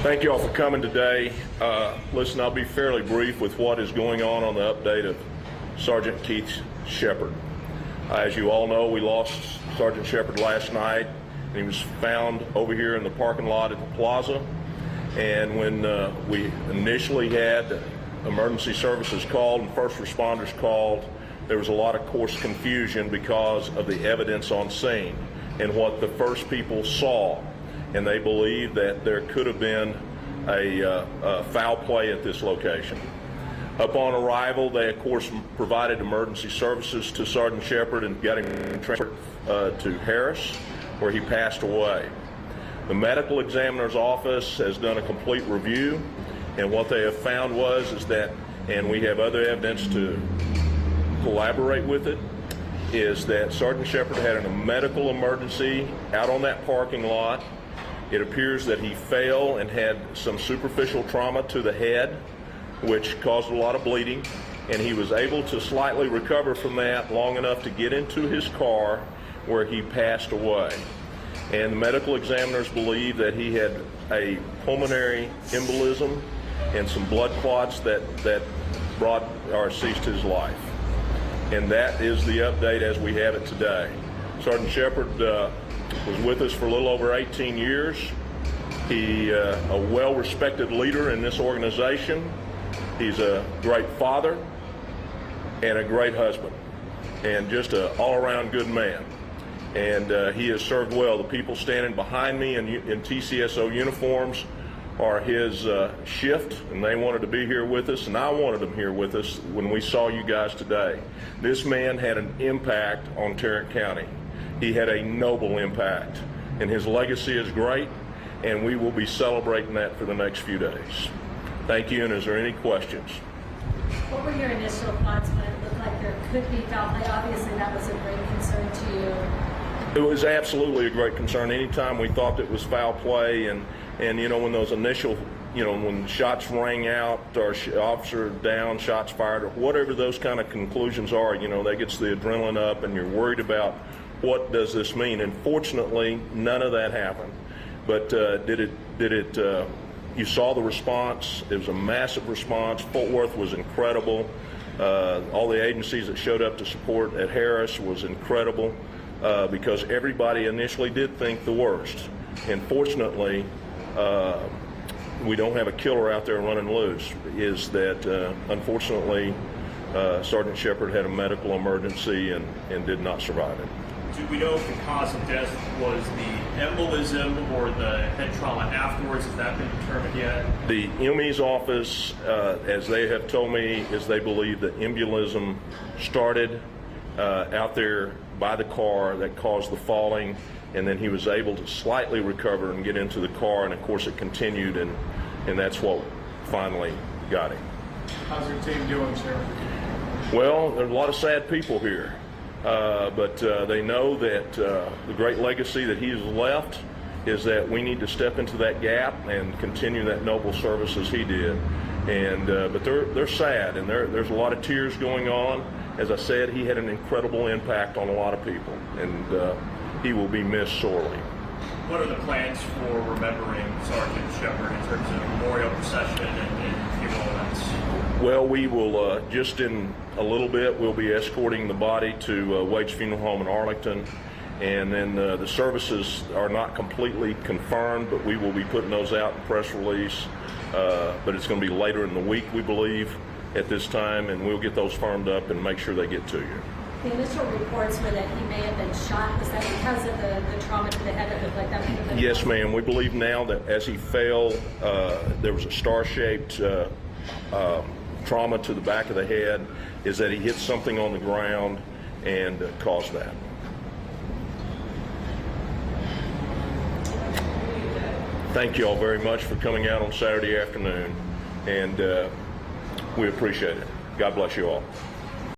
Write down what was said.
Thank you all for coming today. Listen, I'll be fairly brief with what is going on the update of Sergeant Keith Shepard. As you all know, we lost Sergeant Shepard last night. He was found over here in the parking lot at the plaza. And when we initially had emergency services called and first responders called, there was a lot of course confusion because of the evidence on scene and what the first people saw. And they believe that there could have been a foul play at this location. Upon arrival, they of course provided emergency services to Sergeant Shepard and got him transferred to Harris, where he passed away. The medical examiner's office has done a complete review, and what they have found is that, and we have other evidence to collaborate with it, is that Sergeant Shepard had a medical emergency out on that parking lot. It appears that he fell and had some superficial trauma to the head, which caused a lot of bleeding, and he was able to slightly recover from that long enough to get into his car, where he passed away. And the medical examiners believe that he had a pulmonary embolism and some blood clots that brought or ceased his life. And that is the update as we have it today. Sergeant Shepard was with us for a little over 18 years. He a well-respected leader in this organization. He's a great father and a great husband, and just an all-around good man. And he has served well. The people standing behind me in TCSO uniforms are his shift, and they wanted to be here with us, and I wanted them here with us when we saw you guys today. This man had an impact on Tarrant County. He had a noble impact, and his legacy is great, and we will be celebrating that for the next few days. Thank you, and is there any questions? What were your initial thoughts when it looked like there could be foul play? Obviously, that was a great concern to you. It was absolutely a great concern. Anytime we thought it was foul play, and you know, when those initial, when shots rang out, or officer down, shots fired, or whatever those kind of conclusions are, that gets the adrenaline up, and you're worried about what does this mean. And fortunately, none of that happened. But you saw the response. It was a massive response. Fort Worth was incredible. All the agencies that showed up to support at Harris was incredible, because everybody initially did think the worst. And fortunately, we don't have a killer out there running loose. Is that unfortunately Sergeant Shepard had a medical emergency and did not survive it. Do we know if the cause of death was the embolism or the head trauma afterwards? Has that been determined yet? The ME's office, as they have told me, is they believe the embolism started out there by the car that caused the falling, and then he was able to slightly recover and get into the car, and of course it continued, and that's what finally got him. How's your team doing, Sheriff? Well, there's a lot of sad people here. But they know that the great legacy that he has left is that we need to step into that gap and continue that noble service as he did. And but they're sad, and there's a lot of tears going on. As I said, he had an incredible impact on a lot of people, and he will be missed sorely. What are the plans for remembering Sergeant Shepard in terms of memorial procession and funeral events? Well, we will, just in a little bit, we'll be escorting the body to Wade's Funeral Home in Arlington. And then the services are not completely confirmed, but we will be putting those out in press release. But it's going to be later in the week, we believe, at this time, and we'll get those firmed up and make sure they get to you. The initial reports were that he may have been shot. Was that because of the trauma to the head that looked like that? Could have been Yes, ma'am. We believe now that as he fell, there was a star-shaped trauma to the back of the head, is that he hit something on the ground and caused that. Thank you all very much for coming out on Saturday afternoon, and we appreciate it. God bless you all.